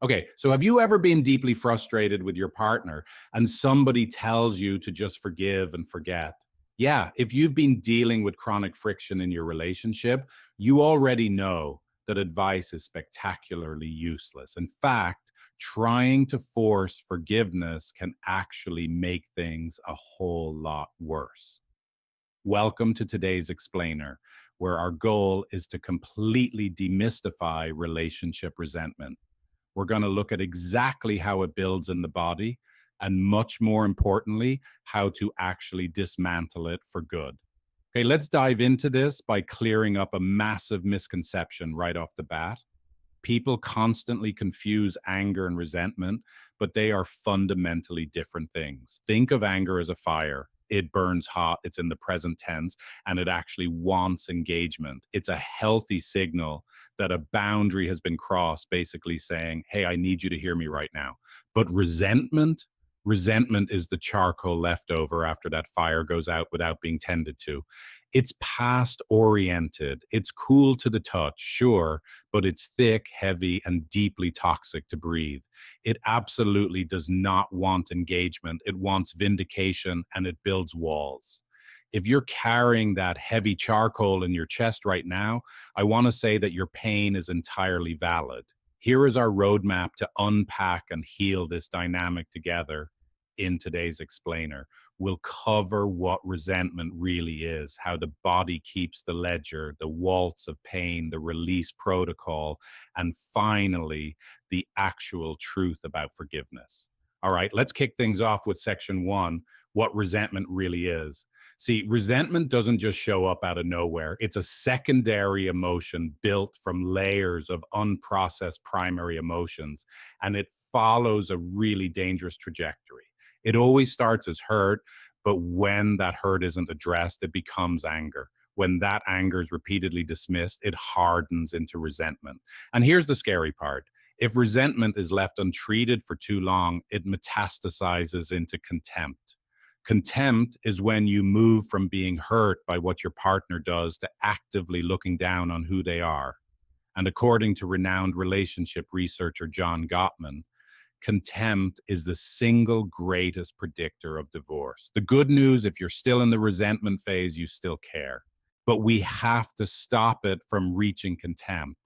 Okay, so have you ever been deeply frustrated with your partner and somebody tells you to just forgive and forget? Yeah, if you've been dealing with chronic friction in your relationship, you already know that advice is spectacularly useless. In fact, trying to force forgiveness can actually make things a whole lot worse. Welcome to today's explainer, where our goal is to completely demystify relationship resentment. We're going to look at exactly how it builds in the body and, much more importantly, how to actually dismantle it for good. Okay, let's dive into this by clearing up a massive misconception right off the bat. People constantly confuse anger and resentment, but they are fundamentally different things. Think of anger as a fire. It burns hot, it's in the present tense, and it actually wants engagement. It's a healthy signal that a boundary has been crossed, basically saying, hey, I need you to hear me right now. But resentment is the charcoal left over after that fire goes out without being tended to. It's past oriented. It's cool to the touch, sure, but it's thick, heavy, and deeply toxic to breathe. It absolutely does not want engagement. It wants vindication and it builds walls. If you're carrying that heavy charcoal in your chest right now, I want to say that your pain is entirely valid. Here is our roadmap to unpack and heal this dynamic together in today's explainer. We'll cover what resentment really is, how the body keeps the ledger, the waltz of pain, the release protocol, and finally, the actual truth about forgiveness. All right, let's kick things off with section one, what resentment really is. See, resentment doesn't just show up out of nowhere. It's a secondary emotion built from layers of unprocessed primary emotions, and it follows a really dangerous trajectory. It always starts as hurt, but when that hurt isn't addressed, it becomes anger. When that anger is repeatedly dismissed, it hardens into resentment. And here's the scary part. If resentment is left untreated for too long, it metastasizes into contempt. Contempt is when you move from being hurt by what your partner does to actively looking down on who they are. And according to renowned relationship researcher John Gottman, contempt is the single greatest predictor of divorce. The good news, if you're still in the resentment phase, you still care. But we have to stop it from reaching contempt.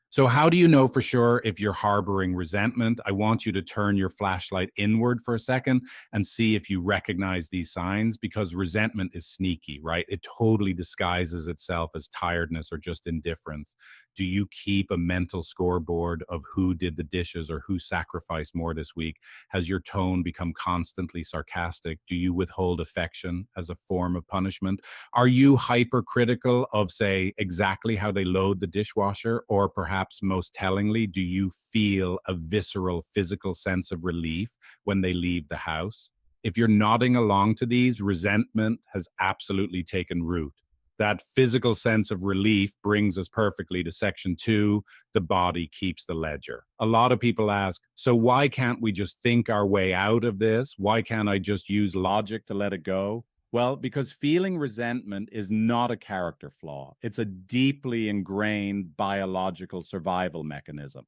So, how do you know for sure if you're harboring resentment? I want you to turn your flashlight inward for a second and see if you recognize these signs, because resentment is sneaky, right? It totally disguises itself as tiredness or just indifference. Do you keep a mental scoreboard of who did the dishes or who sacrificed more this week? Has your tone become constantly sarcastic? Do you withhold affection as a form of punishment? Are you hypercritical of, say, exactly how they load the dishwasher? Or perhaps most tellingly, do you feel a visceral physical sense of relief when they leave the house? If you're nodding along to these, resentment has absolutely taken root. That physical sense of relief brings us perfectly to section two, the body keeps the ledger. A lot of people ask, so why can't we just think our way out of this? Why can't I just use logic to let it go? Well, because feeling resentment is not a character flaw. It's a deeply ingrained biological survival mechanism.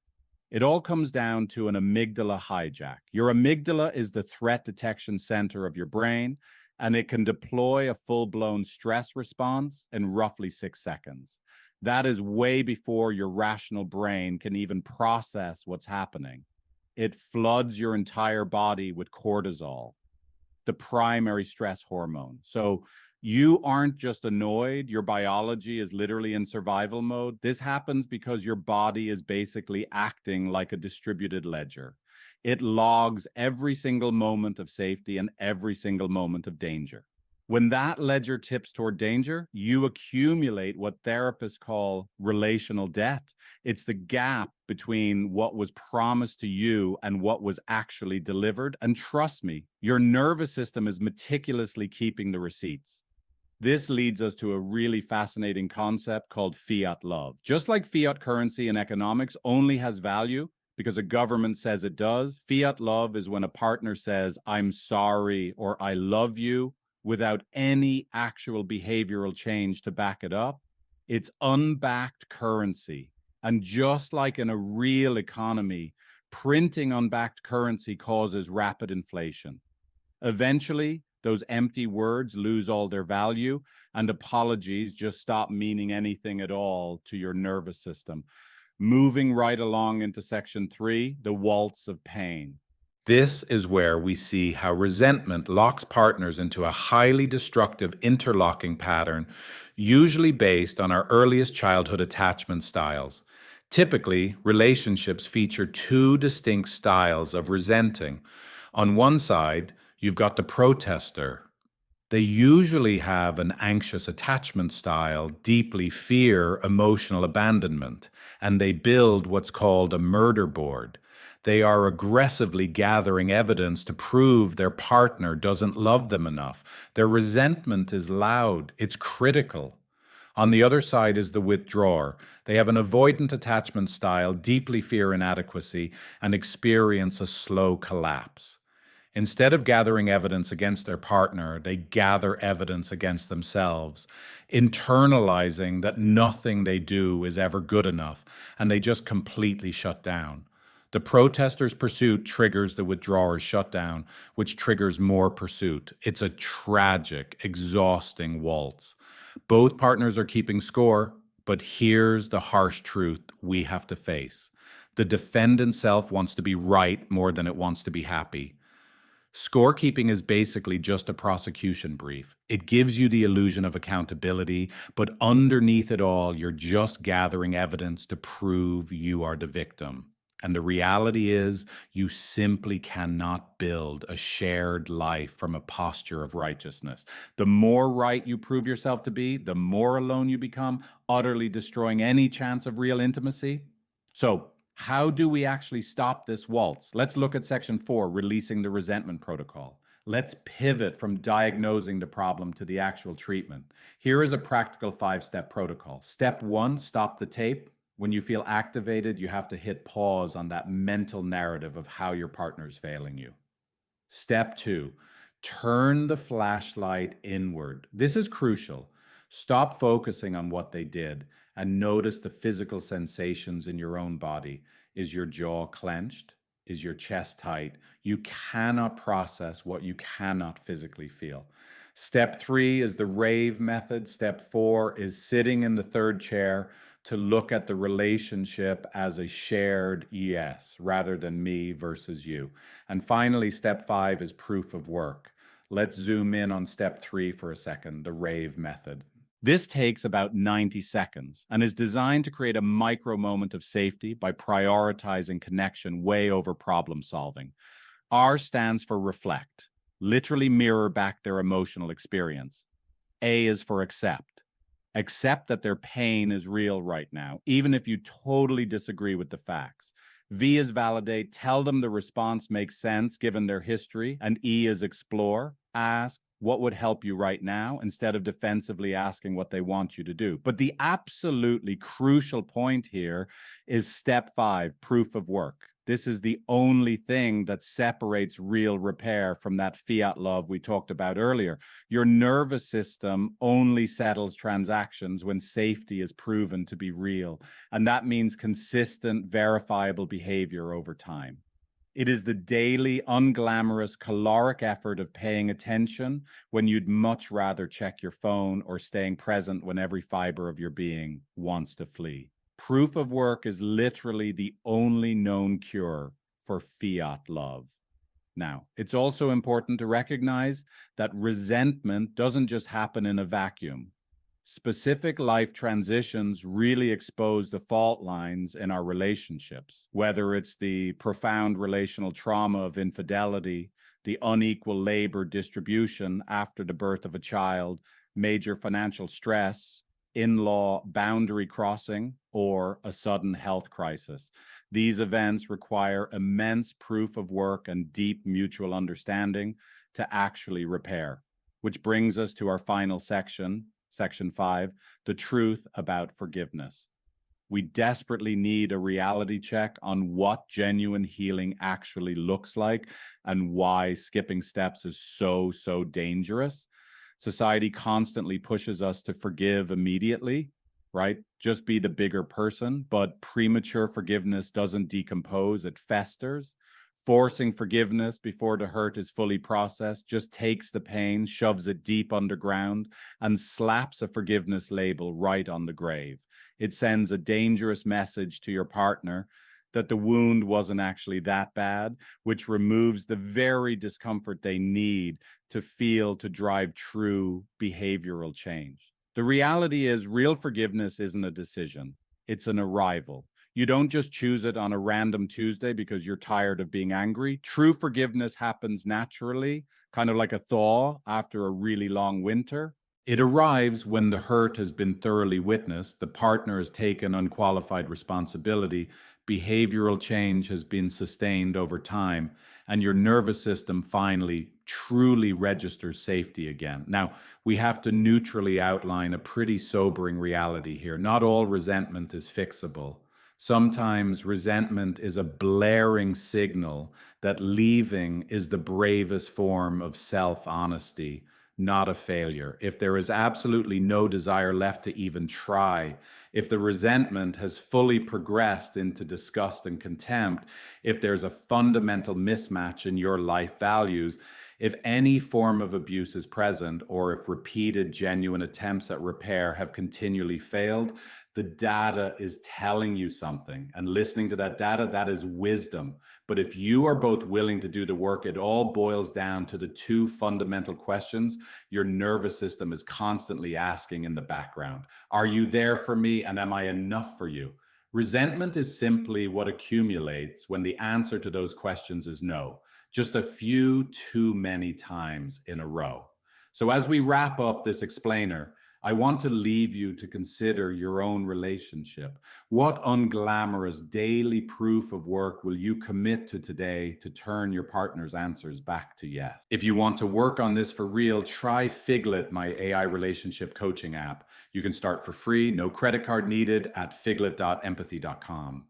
It all comes down to an amygdala hijack. Your amygdala is the threat detection center of your brain, and it can deploy a full-blown stress response in roughly 6 seconds. That is way before your rational brain can even process what's happening. It floods your entire body with cortisol, the primary stress hormone. So you aren't just annoyed, your biology is literally in survival mode. This happens because your body is basically acting like a distributed ledger. It logs every single moment of safety and every single moment of danger. When that ledger tips toward danger, you accumulate what therapists call relational debt. It's the gap between what was promised to you and what was actually delivered. And trust me, your nervous system is meticulously keeping the receipts. This leads us to a really fascinating concept called fiat love. Just like fiat currency in economics only has value because a government says it does, fiat love is when a partner says, I'm sorry or I love you, without any actual behavioral change to back it up. It's unbacked currency. And just like in a real economy, Printing unbacked currency causes rapid inflation. Eventually, those empty words lose all their value, and apologies just stop meaning anything at all to your nervous system. Moving right along into section 3, the waltz of pain. This is where we see how resentment locks partners into a highly destructive interlocking pattern, usually based on our earliest childhood attachment styles. Typically, relationships feature two distinct styles of resenting. On one side, you've got the protester. They usually have an anxious attachment style, deeply fear emotional abandonment, and they build what's called a murder board. They are aggressively gathering evidence to prove their partner doesn't love them enough. Their resentment is loud, it's critical. On the other side is the withdrawer. They have an avoidant attachment style, deeply fear inadequacy, and experience a slow collapse. Instead of gathering evidence against their partner, they gather evidence against themselves, internalizing that nothing they do is ever good enough, and they just completely shut down. The protester's pursuit triggers the withdrawer's shutdown, which triggers more pursuit. It's a tragic, exhausting waltz. Both partners are keeping score, but here's the harsh truth we have to face. The defendant self wants to be right more than it wants to be happy. Scorekeeping is basically just a prosecution brief. It gives you the illusion of accountability, but underneath it all, you're just gathering evidence to prove you are the victim. And the reality is, you simply cannot build a shared life from a posture of righteousness. The more right you prove yourself to be, the more alone you become, utterly destroying any chance of real intimacy. So, how do we actually stop this waltz? Let's look at section 4, releasing the resentment protocol. Let's pivot from diagnosing the problem to the actual treatment. Here is a practical 5-step protocol. Step 1, stop the tape. When you feel activated, you have to hit pause on that mental narrative of how your partner is failing you. Step 2, turn the flashlight inward. This is crucial. Stop focusing on what they did and notice the physical sensations in your own body. Is your jaw clenched? Is your chest tight? You cannot process what you cannot physically feel. Step 3 is the rave method. Step 4 is sitting in the third chair to look at the relationship as a shared yes, rather than me versus you. And finally, step 5 is proof of work. Let's zoom in on step 3 for a second, the rave method. This takes about 90 seconds and is designed to create a micro moment of safety by prioritizing connection way over problem solving. R stands for reflect, literally mirror back their emotional experience. A is for accept. Accept that their pain is real right now, even if you totally disagree with the facts. V is validate, tell them the response makes sense given their history. And E is explore, ask what would help you right now instead of defensively asking what they want you to do. But the absolutely crucial point here is step 5, proof of work. This is the only thing that separates real repair from that fiat love we talked about earlier. Your nervous system only settles transactions when safety is proven to be real. And that means consistent, verifiable behavior over time. It is the daily, unglamorous, caloric effort of paying attention when you'd much rather check your phone or staying present when every fiber of your being wants to flee. Proof of work is literally the only known cure for fiat love. Now, it's also important to recognize that resentment doesn't just happen in a vacuum. Specific life transitions really expose the fault lines in our relationships, whether it's the profound relational trauma of infidelity, the unequal labor distribution after the birth of a child, major financial stress, in-law boundary crossing, or a sudden health crisis. These events require immense proof of work and deep mutual understanding to actually repair, which brings us to our final section, Section 5, the truth about forgiveness. We desperately need a reality check on what genuine healing actually looks like and why skipping steps is so dangerous. Society constantly pushes us to forgive immediately, right? Just be the bigger person, but premature forgiveness doesn't decompose, it festers. Forcing forgiveness before the hurt is fully processed just takes the pain, shoves it deep underground, and slaps a forgiveness label right on the grave. It sends a dangerous message to your partner that the wound wasn't actually that bad, which removes the very discomfort they need to feel to drive true behavioral change. The reality is, real forgiveness isn't a decision, it's an arrival. You don't just choose it on a random Tuesday because you're tired of being angry. True forgiveness happens naturally, kind of like a thaw after a really long winter. It arrives when the hurt has been thoroughly witnessed, the partner has taken unqualified responsibility, behavioral change has been sustained over time, and your nervous system finally truly registers safety again. Now, we have to neutrally outline a pretty sobering reality here. Not all resentment is fixable. Sometimes resentment is a blaring signal that leaving is the bravest form of self-honesty, not a failure. If there is absolutely no desire left to even try, if the resentment has fully progressed into disgust and contempt, if there's a fundamental mismatch in your life values, if any form of abuse is present, or if repeated genuine attempts at repair have continually failed, the data is telling you something. And listening to that data, that is wisdom. But if you are both willing to do the work, it all boils down to the two fundamental questions your nervous system is constantly asking in the background. Are you there for me, and am I enough for you? Resentment is simply what accumulates when the answer to those questions is no, just a few too many times in a row. So as we wrap up this explainer, I want to leave you to consider your own relationship. What unglamorous daily proof of work will you commit to today to turn your partner's answers back to yes? If you want to work on this for real, try Figlet, my AI relationship coaching app. You can start for free, no credit card needed, at figlet.empathy.com.